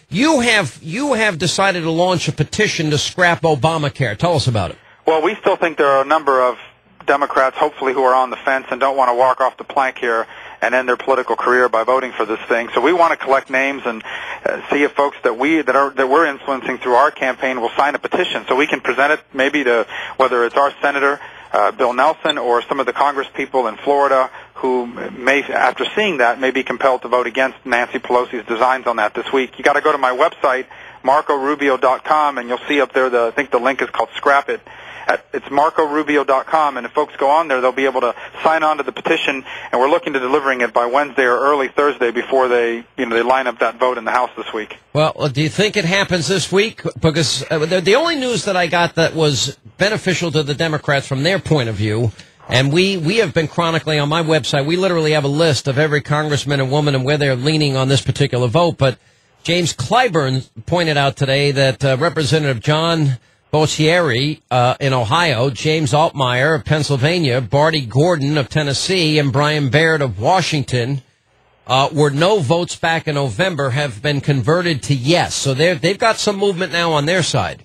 You have decided to launch a petition to scrap Obamacare. Tell us about it. Well, we still think there are a number of Democrats, hopefully, who are on the fence and don't want to walk off the plank here and end their political career by voting for this thing. So we want to collect names and see if folks that we're influencing through our campaign will sign a petition, so we can present it maybe to whether it's our senator, Bill Nelson, or some of the Congress people in Florida who may, after seeing that, may be compelled to vote against Nancy Pelosi's designs on that this week. You got to go to my website, marcorubio.com, and you'll see up there I think the link is called Scrap It. It's marcorubio.com, and if folks go on there, they'll be able to sign on to the petition, and we're looking to delivering it by Wednesday or early Thursday before they line up that vote in the House this week. Well, do you think it happens this week? Because the only news that I got that was beneficial to the Democrats from their point of view, and we have been chronicling on my website, we literally have a list of every congressman and woman and where they're leaning on this particular vote, but James Clyburn pointed out today that Representative John Boccieri in Ohio, James Altmaier of Pennsylvania, Barty Gordon of Tennessee, and Brian Baird of Washington, where no votes back in November have been converted to yes. So they've got some movement now on their side.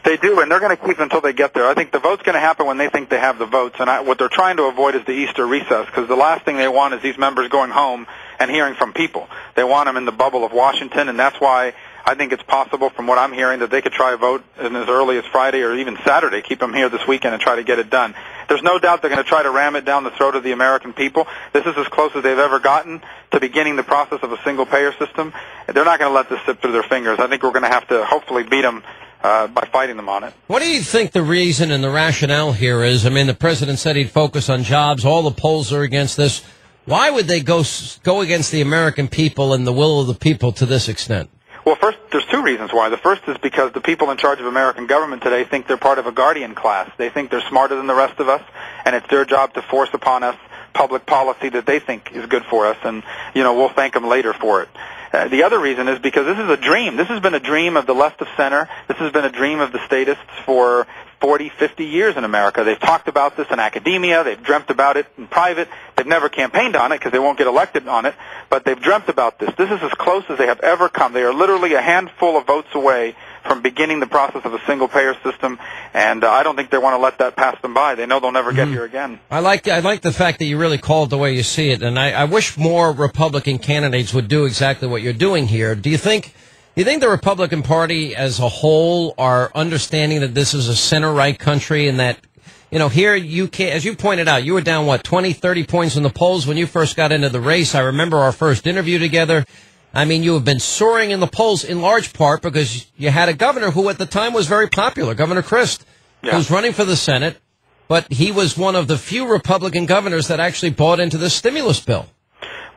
They do, and they're going to keep until they get there. I think the vote's going to happen when they think they have the votes, and what they're trying to avoid is the Easter recess, because the last thing they want is these members going home and hearing from people. They want them in the bubble of Washington, and that's why I think it's possible, from what I'm hearing, that they could try a vote as early as Friday or even Saturday, keep them here this weekend and try to get it done. There's no doubt they're going to try to ram it down the throat of the American people. This is as close as they've ever gotten to beginning the process of a single-payer system. They're not going to let this slip through their fingers. I think we're going to have to hopefully beat them by fighting them on it. What do you think the reason and the rationale here is? I mean, the president said he'd focus on jobs. All the polls are against this. Why would they go against the American people and the will of the people to this extent? Well, first, there's two reasons why. The first is because the people in charge of American government today think they're part of a guardian class. They think they're smarter than the rest of us, and it's their job to force upon us public policy that they think is good for us, and, we'll thank them later for it. The other reason is because this is a dream. This has been a dream of the left of center. This has been a dream of the statists for 40, 50 years in America. They've talked about this in academia. They've dreamt about it in private. They've never campaigned on it because they won't get elected on it, but they've dreamt about this. This is as close as they have ever come. They are literally a handful of votes away from beginning the process of a single-payer system, and I don't think they want to let that pass them by. They know they'll never get here again. I like the fact that you really call it the way you see it, and I wish more Republican candidates would do exactly what you're doing here. Do you think the Republican Party as a whole are understanding that this is a center-right country and that, here you can, as you pointed out, you were down, 20, 30 points in the polls when you first got into the race. I remember our first interview together. I mean, you have been soaring in the polls in large part because you had a governor who at the time was very popular, Governor Christ, who's running for the Senate, but he was one of the few Republican governors that actually bought into this stimulus bill.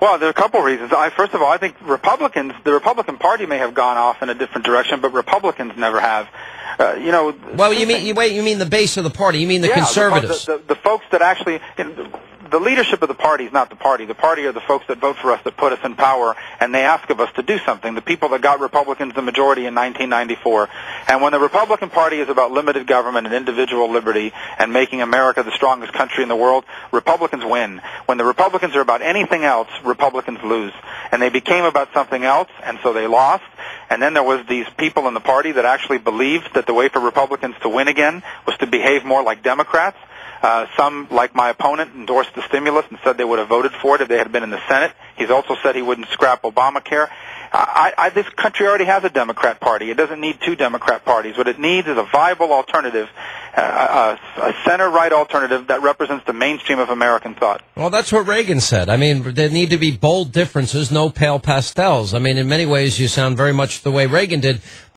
Well, there are a couple of reasons. First of all, I think the Republican Party may have gone off in a different direction, but Republicans never have. Well, you mean the base of the party? You mean the conservatives? The folks that actually. The leadership of the party is not the party. The party are the folks that vote for us, that put us in power, and they ask of us to do something. The people that got Republicans the majority in 1994. And when the Republican Party is about limited government and individual liberty and making America the strongest country in the world, Republicans win. When the Republicans are about anything else, Republicans lose. And they became about something else, and so they lost. And then there was these people in the party that actually believed that the way for Republicans to win again was to behave more like Democrats. Some, like my opponent, endorsed the stimulus and said they would have voted for it if they had been in the Senate. He's also said he wouldn't scrap Obamacare. This country already has a Democrat Party. It doesn't need two Democrat parties. What it needs is a viable alternative, a center-right alternative that represents the mainstream of American thought. Well, that's what Reagan said. I mean, there need to be bold differences, no pale pastels. I mean, in many ways, you sound very much the way Reagan did.